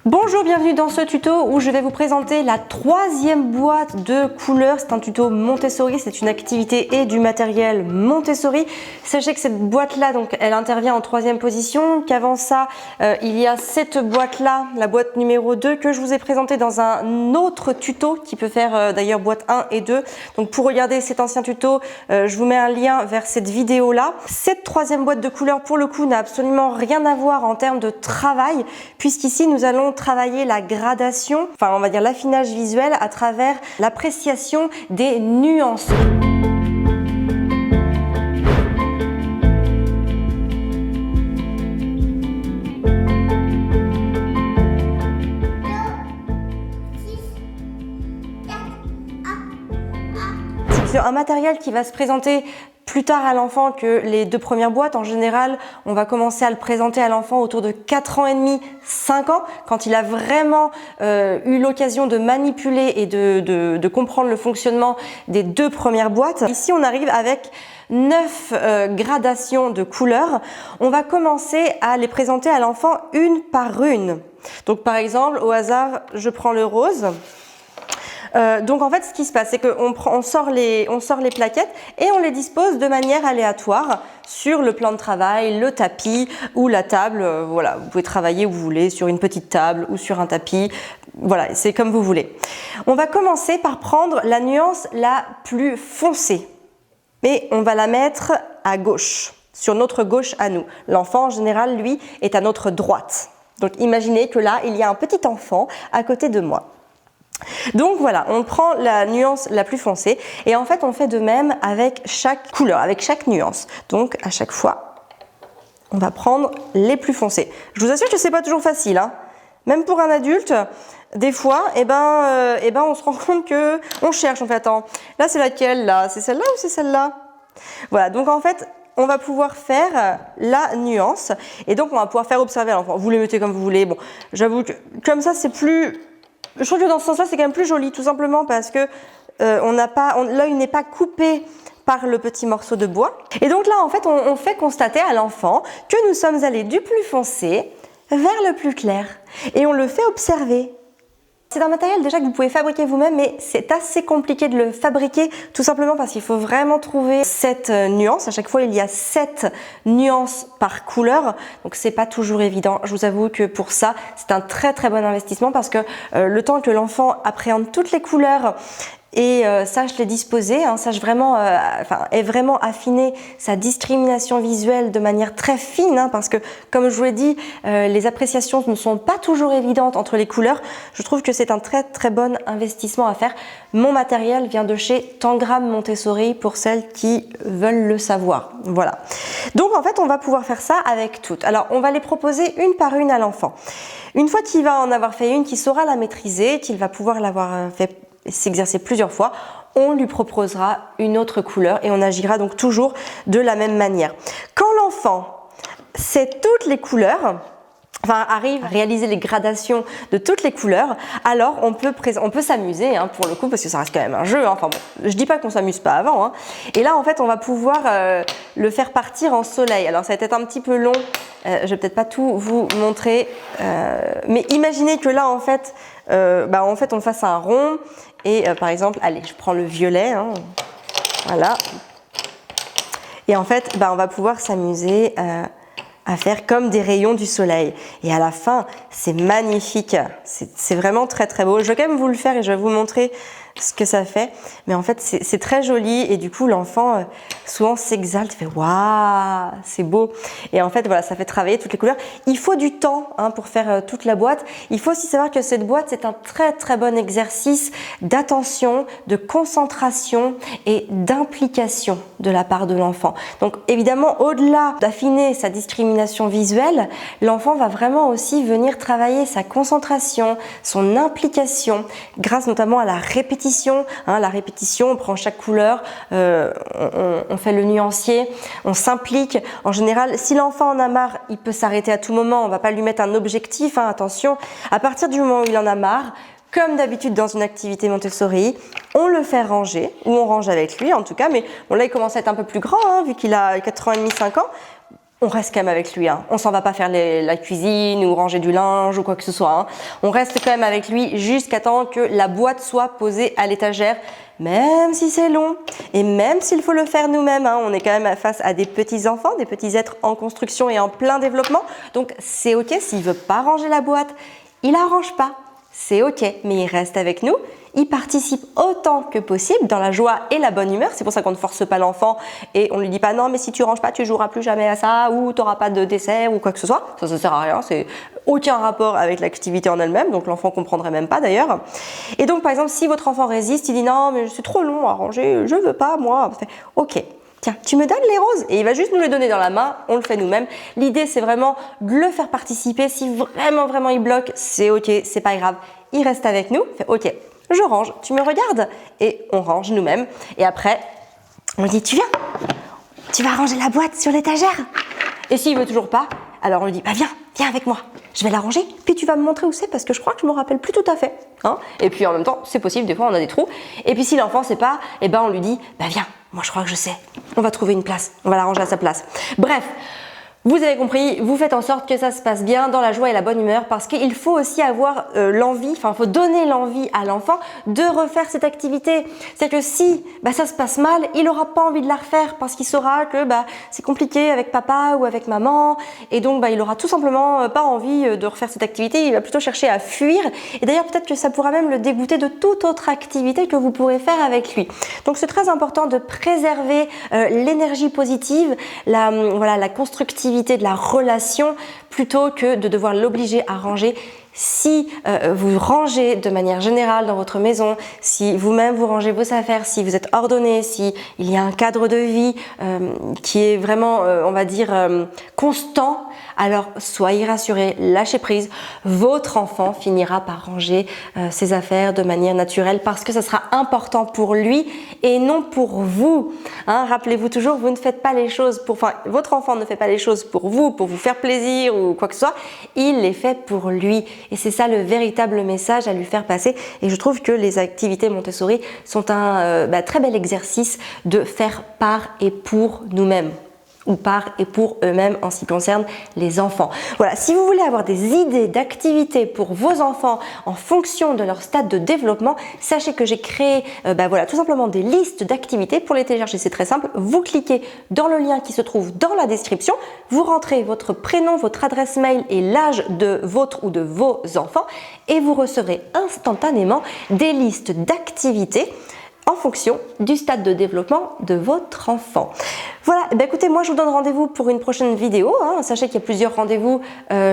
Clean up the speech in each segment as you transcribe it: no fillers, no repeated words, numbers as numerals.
Bonjour, bienvenue dans ce tuto où je vais vous présenter la troisième boîte de couleurs. C'est un tuto Montessori, c'est une activité et du matériel Montessori. Sachez que cette boîte-là, donc, elle intervient en troisième position, qu'avant ça, il y a cette boîte-là, la boîte numéro 2, que je vous ai présentée dans un autre tuto qui peut faire d'ailleurs boîte 1 et 2. Donc pour regarder cet ancien tuto, je vous mets un lien vers cette vidéo-là. Cette troisième boîte de couleurs, pour le coup, n'a absolument rien à voir en termes de travail, puisqu'ici, nous allons travailler la gradation, enfin on va dire l'affinage visuel à travers l'appréciation des nuances. C'est un matériel qui va se présenter plus tard à l'enfant que les deux premières boîtes. En général, on va commencer à le présenter à l'enfant autour de 4 ans et demi, 5 ans, quand il a vraiment eu l'occasion de manipuler et de comprendre le fonctionnement des deux premières boîtes. Ici, on arrive avec 9 gradations de couleurs. On va commencer à les présenter à l'enfant une par une. Donc par exemple, au hasard, je prends le rose. Donc en fait ce qui se passe c'est qu'on sort les plaquettes et on les dispose de manière aléatoire sur le plan de travail, le tapis ou la table. Voilà, vous pouvez travailler où vous voulez, sur une petite table ou sur un tapis. Voilà, c'est comme vous voulez. On va commencer par prendre la nuance la plus foncée. Mais on va la mettre à gauche, sur notre gauche à nous. L'enfant en général, lui, est à notre droite. Donc imaginez que là, il y a un petit enfant à côté de moi. Donc voilà, on prend la nuance la plus foncée et en fait on fait de même avec chaque couleur, avec chaque nuance. Donc à chaque fois, on va prendre les plus foncées. Je vous assure que c'est pas toujours facile, hein. Même pour un adulte, des fois, on se rend compte que on cherche, on fait attends, là c'est laquelle là? C'est celle-là ou c'est celle-là? Voilà, donc en fait, on va pouvoir faire la nuance et donc on va pouvoir faire observer à l'enfant. Vous les mettez comme vous voulez. Bon, j'avoue que comme ça c'est plus... Je trouve que dans ce sens-là, c'est quand même plus joli, tout simplement parce que l'œil n'est pas coupé par le petit morceau de bois. Et donc là, en fait, on fait constater à l'enfant que nous sommes allés du plus foncé vers le plus clair. Et on le fait observer. C'est un matériel déjà que vous pouvez fabriquer vous-même, mais c'est assez compliqué de le fabriquer, tout simplement parce qu'il faut vraiment trouver cette nuance. À chaque fois, il y a 7 nuances par couleur, donc c'est pas toujours évident. Je vous avoue que pour ça, c'est un très très bon investissement parce que le temps que l'enfant appréhende toutes les couleurs et sache les disposer, sache vraiment, ait vraiment affiné sa discrimination visuelle de manière très fine, parce que comme je vous l'ai dit, les appréciations ne sont pas toujours évidentes entre les couleurs. Je trouve que c'est un très très bon investissement à faire. Mon matériel vient de chez Tangram Montessori pour celles qui veulent le savoir. Voilà. Donc en fait, on va pouvoir faire ça avec toutes. Alors, on va les proposer une par une à l'enfant. Une fois qu'il va en avoir fait une, qu'il saura la maîtriser, qu'il va pouvoir l'avoir fait s'exercer plusieurs fois, on lui proposera une autre couleur et on agira donc toujours de la même manière. Quand l'enfant sait toutes les couleurs, arrive à réaliser les gradations de toutes les couleurs, alors on peut s'amuser pour le coup, parce que ça reste quand même un jeu. Enfin bon, je dis pas qu'on s'amuse pas avant. Et là en fait on va pouvoir le faire partir en soleil. Alors ça va être un petit peu long, je vais peut-être pas tout vous montrer, mais imaginez que là en fait on fasse un rond et par exemple, allez, je prends le violet, voilà. Et en fait, on va pouvoir s'amuser à faire comme des rayons du soleil. Et à la fin, c'est magnifique. C'est vraiment très très beau. Je vais quand même vous le faire et je vais vous montrer ce que ça fait. Mais en fait, c'est très joli et du coup, l'enfant souvent s'exalte, fait waouh, c'est beau. Et en fait, voilà, ça fait travailler toutes les couleurs. Il faut du temps pour faire toute la boîte. Il faut aussi savoir que cette boîte, c'est un très très bon exercice d'attention, de concentration et d'implication de la part de l'enfant. Donc évidemment, au-delà d'affiner sa discrimination visuelle, l'enfant va vraiment aussi venir travailler sa concentration, son implication, grâce notamment à la répétition. La répétition, on prend chaque couleur, on fait le nuancier, on s'implique. En général, si l'enfant en a marre, il peut s'arrêter à tout moment. On ne va pas lui mettre un objectif, attention. À partir du moment où il en a marre, comme d'habitude dans une activité Montessori, on le fait ranger, ou on range avec lui en tout cas, mais bon là il commence à être un peu plus grand, vu qu'il a 4 ans et demi, 5 ans. on reste quand même avec lui. On s'en va pas faire la cuisine ou ranger du linge ou quoi que ce soit. On reste quand même avec lui jusqu'à temps que la boîte soit posée à l'étagère, même si c'est long et même s'il faut le faire nous-mêmes. On est quand même face à des petits enfants, des petits êtres en construction et en plein développement. Donc c'est ok s'il veut pas ranger la boîte, il la range pas. C'est ok, mais il reste avec nous. Il participe autant que possible dans la joie et la bonne humeur. C'est pour ça qu'on ne force pas l'enfant et on lui dit pas non, mais si tu ranges pas, tu joueras plus jamais à ça ou tu n'auras pas de dessert ou quoi que ce soit. Ça sert à rien. C'est aucun rapport avec l'activité en elle-même. Donc l'enfant comprendrait même pas d'ailleurs. Et donc par exemple, si votre enfant résiste, il dit non, mais c'est trop long à ranger, je veux pas moi. Ok. Tiens, tu me donnes les roses et il va juste nous les donner dans la main, on le fait nous-mêmes. L'idée, c'est vraiment de le faire participer. Si vraiment il bloque, c'est ok, c'est pas grave. Il reste avec nous, fait ok, je range, tu me regardes et on range nous-mêmes. Et après, on lui dit, tu viens, tu vas ranger la boîte sur l'étagère. Et s'il veut toujours pas, alors on lui dit, bah viens avec moi, je vais la ranger, puis tu vas me montrer où c'est parce que je crois que je me rappelle plus tout à fait. Et puis en même temps, c'est possible, des fois on a des trous. Et puis si l'enfant sait pas, eh ben on lui dit, bah viens, moi je crois que je sais, on va trouver une place, on va la ranger à sa place. Bref, vous avez compris, vous faites en sorte que ça se passe bien dans la joie et la bonne humeur parce qu'il faut aussi avoir l'envie, il faut donner l'envie à l'enfant de refaire cette activité. C'est que si ça se passe mal, il n'aura pas envie de la refaire parce qu'il saura que c'est compliqué avec papa ou avec maman et donc il aura tout simplement pas envie de refaire cette activité, il va plutôt chercher à fuir et d'ailleurs peut-être que ça pourra même le dégoûter de toute autre activité que vous pourrez faire avec lui. Donc c'est très important de préserver l'énergie positive, la constructivité de la relation plutôt que de devoir l'obliger à ranger. Si vous rangez de manière générale dans votre maison, si vous-même vous rangez vos affaires, si vous êtes ordonné, si il y a un cadre de vie qui est vraiment, on va dire, constant, alors soyez rassurés, lâchez prise. Votre enfant finira par ranger ses affaires de manière naturelle parce que ça sera important pour lui et non pour vous. Rappelez-vous toujours, vous ne faites pas les choses votre enfant ne fait pas les choses pour vous faire plaisir ou quoi que ce soit. Il les fait pour lui. Et c'est ça le véritable message à lui faire passer. Et je trouve que les activités Montessori sont un très bel exercice de faire par et pour nous-mêmes. Ou par et pour eux-mêmes en ce qui concerne les enfants. Voilà, si vous voulez avoir des idées d'activités pour vos enfants en fonction de leur stade de développement, sachez que j'ai créé tout simplement des listes d'activités. Pour les télécharger, c'est très simple. Vous cliquez dans le lien qui se trouve dans la description, vous rentrez votre prénom, votre adresse mail et l'âge de votre ou de vos enfants et vous recevrez instantanément des listes d'activités en fonction du stade de développement de votre enfant. Voilà, écoutez, moi je vous donne rendez-vous pour une prochaine vidéo. Sachez qu'il y a plusieurs rendez-vous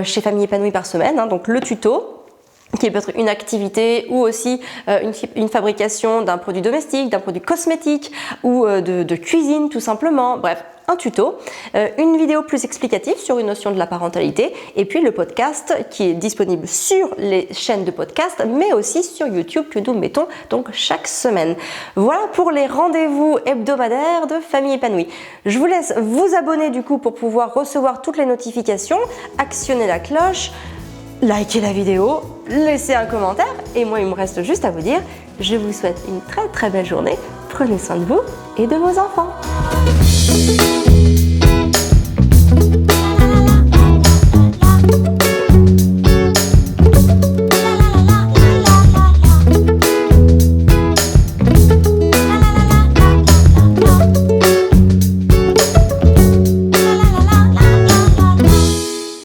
chez Famille Épanouie par semaine. Donc le tuto, qui peut être une activité ou aussi une fabrication d'un produit domestique, d'un produit cosmétique ou de cuisine tout simplement. Bref, un tuto, une vidéo plus explicative sur une notion de la parentalité et puis le podcast qui est disponible sur les chaînes de podcast mais aussi sur YouTube que nous mettons donc chaque semaine. Voilà pour les rendez-vous hebdomadaires de Famille Épanouie. Je vous laisse vous abonner du coup pour pouvoir recevoir toutes les notifications, actionner la cloche, likez la vidéo, laissez un commentaire et moi il me reste juste à vous dire, je vous souhaite une très très belle journée, prenez soin de vous et de vos enfants.